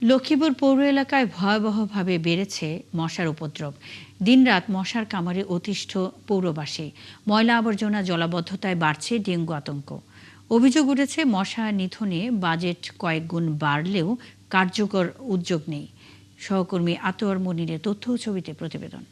লক্ষ্মীপুর পৌর এলাকায় ভয়াবহভাবে বেড়েছে মশার উপদ্রব। দিনরাত মশার কামড়ে অতিষ্ঠ পৌরবাসী। ময়লা আবর্জনা জলাবদ্ধতায় বাড়ছে ডেঙ্গু আতঙ্ক। অভিযোগ উঠেছে মশা নিধনে বাজেট কয়েক গুণ বাড়লেও কার্যকর উদ্যোগ নেই। সহকর্মী আতোয়ার মনিরের তথ্য ও ছবিতে প্রতিবেদন।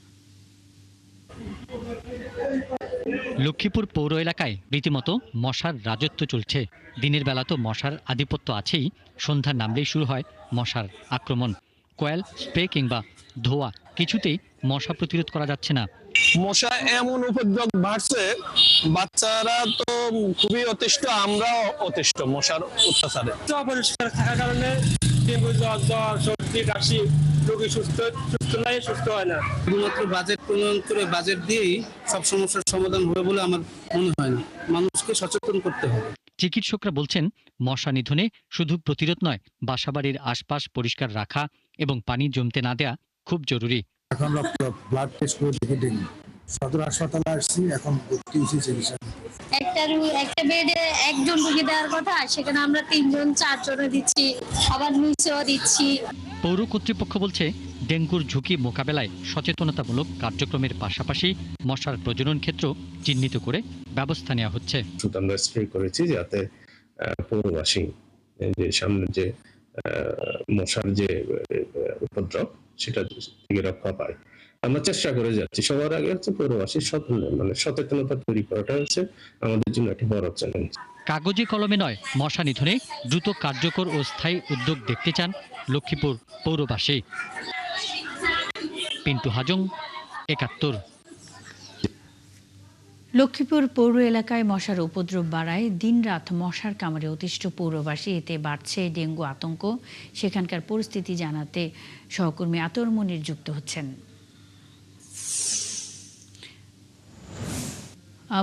লক্ষ্মীপুর পৌর এলাকায় রীতিমতো মশার রাজত্ব চলছে। দিনের বেলা তো মশার আধিপত্য আছেই, সন্ধ্যা নামলেই শুরু হয় মশার আক্রমণ। কয়েল, স্প্রে কিংবা ধোয়া কিছুতেই মশা প্রতিরোধ করা যাচ্ছে না। মশা এমন উপদ্রব বাড়ছে, বাচ্চারা তো খুবই অতিষ্ঠ, আমরাও অতিষ্ঠ মশার অত্যাচারে। অপরিষ্কার থাকার কারণে ডেঙ্গু, জ্বর, সর্দি, কাশি, রোগী সুস্থ নাই, সুস্থ হয় না। শুধুমাত্র বাজেট প্রণয়ন করে বাজেট দিয়েই সব সমস্যার সমাধান হবে বলে আমার মনে হয় না। মানুষকে সচেতন করতে হবে। চিকিৎসকরা বলছেন, মশা নিধনে শুধু প্রতিরোধ নয়, বাসাবাড়ির আশপাশ পরিষ্কার রাখা এবং পানি জমতে না দেয়া খুব জরুরি। এখন ব্লাড টেস্ট করে দেখে দিন, সদর হাসপাতালে আসছি, এখন ভর্তি হয়েছি চিকিৎসা। একটা বেডে একজন রোগী দেওয়ার কথা, সেখানে আমরা 3-4 জনে দিচ্ছি, আবার নিচেও দিচ্ছি। পৌর কর্তৃপক্ষ বলছে, ডেঙ্গুর ঝুঁকি মোকাবেলায় সচেতনতামূলক কার্যক্রমের পাশাপাশি মশার প্রজনন ক্ষেত্র চিহ্নিত করে ব্যবস্থা নেওয়া হচ্ছে। আমরা স্প্রে করেছি যাতে পৌরবাসী যে সামনে যে মশার যে উপদ্রব সেটা থেকে রক্ষা পায়। আমরা চেষ্টা করে যাচ্ছি। সবার আগে হচ্ছে পৌরবাসীর সচেতনতা তৈরি করাটা হচ্ছে আমাদের জন্য একটা বড় চ্যালেঞ্জ। কাগজে কলমে নয়, মশা নিধনে দ্রুত কার্যকর ও স্থায়ী উদ্যোগ দেখতে চান লক্ষ্মীপুর পৌরবাসী। পিন্টু হাজং, ৭১। লক্ষ্মীপুর পৌর এলাকায় মশার উপদ্রব বাড়ায় দিনরাত মশার কামড়ে অতিষ্ঠ পৌরবাসী। এতে বাড়ছে ডেঙ্গু আতঙ্ক। সেখানকার পরিস্থিতি জানাতে সহকর্মী আতোয়ার মনির যুক্ত হচ্ছেন।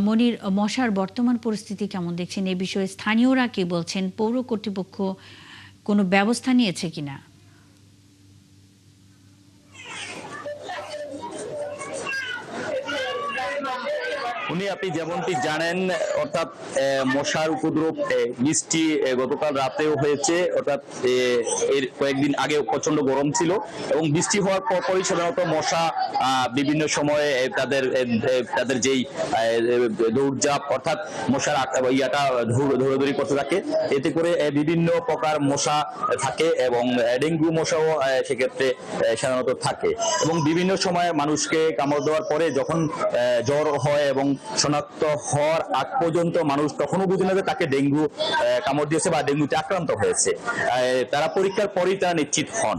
মনির, মশার বর্তমান পরিস্থিতি কেমন দেখছেন? এ বিষয়ে স্থানীয়রা কি বলছেন? পৌর কর্তৃপক্ষ কোনো ব্যবস্থা নিয়েছে কিনা? আপনি যেমনটি জানেন, অর্থাৎ মশার উপদ্রব বৃষ্টি গতকাল রাতেও হয়েছে। অর্থাৎ এর কয়েকদিন আগে প্রচন্ড গরম ছিল এবং বৃষ্টি হওয়ার পরপরই সাধারণত মশা বিভিন্ন সময়ে তাদের যেই দৌড়ঝাঁপ, অর্থাৎ মশার ধৌড়াধৌড়ি করতে থাকে। এতে করে বিভিন্ন প্রকার মশা থাকে এবং ডেঙ্গু মশাও সেক্ষেত্রে সাধারণত থাকে এবং বিভিন্ন সময় মানুষকে কামড় দেওয়ার পরে যখন জ্বর হয় এবং শনাক্ত হওয়ার আগ পর্যন্ত মানুষ তখনও বুঝে না যে তাকে ডেঙ্গু কামড় দিয়েছে বা ডেঙ্গুতে আক্রান্ত হয়েছে। তারা পরীক্ষার পরই তারা নিশ্চিত হন।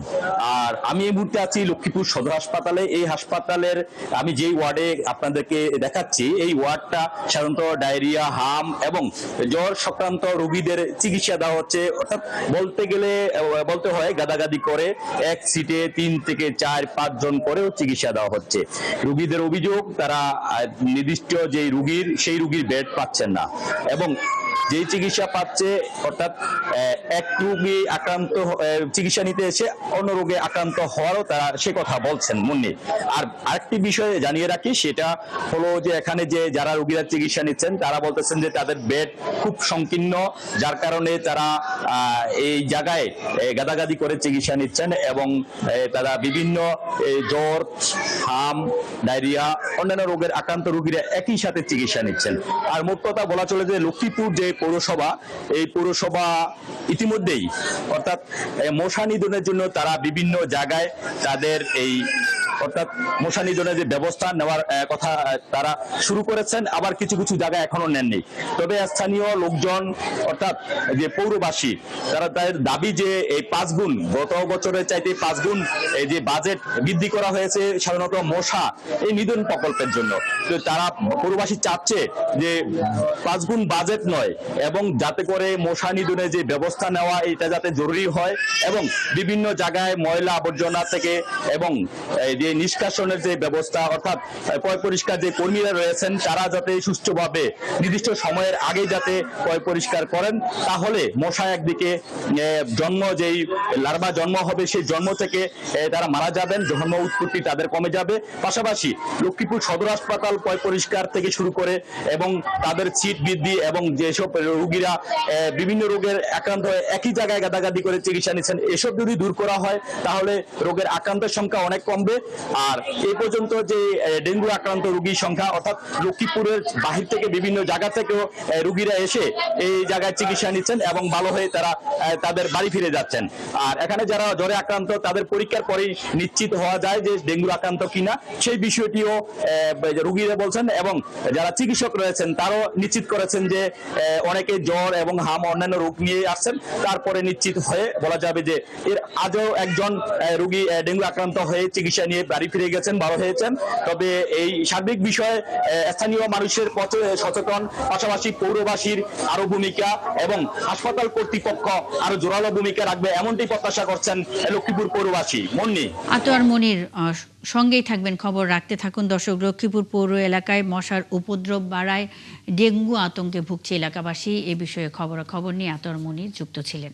আর আমি এই মুহূর্তে আছি লক্ষ্মীপুর সদর হাসপাতালে। এই হাসপাতালের আমি যেই ওয়ার্ডে আপনাদেরকে দেখাচ্ছি, এই ওয়ার্ডটা সাধারণত ডায়রিয়া, হাম এবং জ্বর সংক্রান্ত রোগীদের চিকিৎসা দেওয়া হচ্ছে। অর্থাৎ বলতে হয় গাদাগাদি করে এক সিটে 3 থেকে 4-5 জন করেও চিকিৎসা দেওয়া হচ্ছে। রোগীদের অভিযোগ, তারা নির্দিষ্ট যেই রোগীর সেই রোগীর বেড পাচ্ছেন না এবং যেই চিকিৎসা পাচ্ছে, অর্থাৎ এক রোগী আক্রান্ত চিকিৎসা নিতে এসে অন্য রোগে আক্রান্ত হওয়ারও তারা সে কথা বলছেন মুন্নি। আর আরেকটি বিষয় জানিয়ে রাখি, সেটা হলো যে এখানে যে যারা রোগীরা চিকিৎসা নিচ্ছেন তারা বলতেছেন যে তাদের বেড খুব সংকীর্ণ, যার কারণে তারা এই জায়গায় গাদাগাদি করে চিকিৎসা নিচ্ছেন এবং তারা বিভিন্ন জ্বর, হাম, ডায়রিয়া, অন্যান্য রোগের আক্রান্ত রোগীরা একই সাথে চিকিৎসা নিচ্ছেন। আর মোট কথা বলা চলে যে লক্ষ্মীপুর যে পৌরসভা, এই পৌরসভা ইতিমধ্যেই অর্থাৎ মশা নিধনের জন্য তারা বিভিন্ন জায়গায় তাদের অর্থাৎ মশা নিধনের যে ব্যবস্থা নেওয়ার কথা তারা শুরু করেছেন, আবার কিছু কিছু জায়গায় এখনো নেননি। তবে স্থানীয় লোকজন অর্থাৎ যে পৌরবাসী, তারা তাদের দাবি যে এই 5 গুণ, গত বছরের চাইতে 5 গুণ এই যে বাজেট বৃদ্ধি করা হয়েছে সাধারণত মশা এই নিধন প্রকল্পের জন্য। তো তারা পৌরবাসী চাচ্ছে যে 5 গুণ বাজেট নয়, এবং যাতে করে মশা নিধনের যে ব্যবস্থা নেওয়া এটা যাতে জরুরি হয় এবং বিভিন্ন জায়গায় ময়লা আবর্জনা থেকে এবং যে যে নিষ্কাশনের যে ব্যবস্থা, অর্থাৎ পয় পরিষ্কার যে কর্মীরা রয়েছেন তারা যাতে সুষ্ঠুভাবে নির্দিষ্ট সময়ের আগে যাতে পয় পরিষ্কার করেন, তাহলে মশা একদিকে জন্ম যেই লার্ভা জন্ম হবে সেই জন্ম থেকে তারা মারা যাবেন, জন্ম উৎপত্তি তাদের কমে যাবে। পাশাপাশি লক্ষ্মীপুর সদর হাসপাতাল পয় পরিষ্কার থেকে শুরু করে এবং তাদের সিট বৃদ্ধি এবং যেসব রোগীরা বিভিন্ন রোগের আক্রান্ত হয়ে একই জায়গায় গাদাগাদি করে চিকিৎসা নিচ্ছেন, এসব যদি দূর করা হয় তাহলে রোগের আক্রান্তের সংখ্যা অনেক কমবে। আর এই পর্যন্ত যে ডেঙ্গু আক্রান্ত রোগীর সংখ্যা, অর্থাৎ লক্ষ্মীপুরের বাহির থেকে বিভিন্ন জায়গা থেকেও রোগীরা এসে এই জায়গায় চিকিৎসা নিচ্ছেন এবং ভালো হয়ে তারা তাদের বাড়ি ফিরে যাচ্ছেন। আর এখানে যারা জ্বরে আক্রান্ত তাদের পরীক্ষার পরেই নিশ্চিত হওয়া যায় যে ডেঙ্গু আক্রান্ত কিনা, সেই বিষয়টিও রোগীরা বলছেন এবং যারা চিকিৎসক রয়েছেন তারাও নিশ্চিত করেছেন যে অনেকে জ্বর এবং হাম অন্যান্য রোগ নিয়ে আসছেন, তারপরে নিশ্চিত হয়ে বলা যাবে যে এর আজও একজন রোগী ডেঙ্গু আক্রান্ত হয়ে চিকিৎসা নিয়ে বাড়ি ফিরে গেছেন, ভালো হয়েছেন। তবে এই সার্বিক বিষয়ে স্থানীয় মানুষের পথে সচেতন, পাশাপাশি পৌরবাসীর আরো ভূমিকা এবং হাসপাতাল কর্তৃপক্ষ আরো জোরালো ভূমিকা রাখবে, এমনটি প্রত্যাশা করছেন লক্ষ্মীপুর পৌরবাসী। মন্নি, আতোয়ার মনির সঙ্গেই থাকবেন, খবর রাখতে থাকুন দর্শক। লক্ষ্মীপুর পৌর এলাকায় মশার উপদ্রব বাড়ায় ডেঙ্গু আতঙ্কে ভুগছে এলাকাবাসী। এ বিষয়ে খবর নিয়ে আতোয়ার মনির যুক্ত ছিলেন।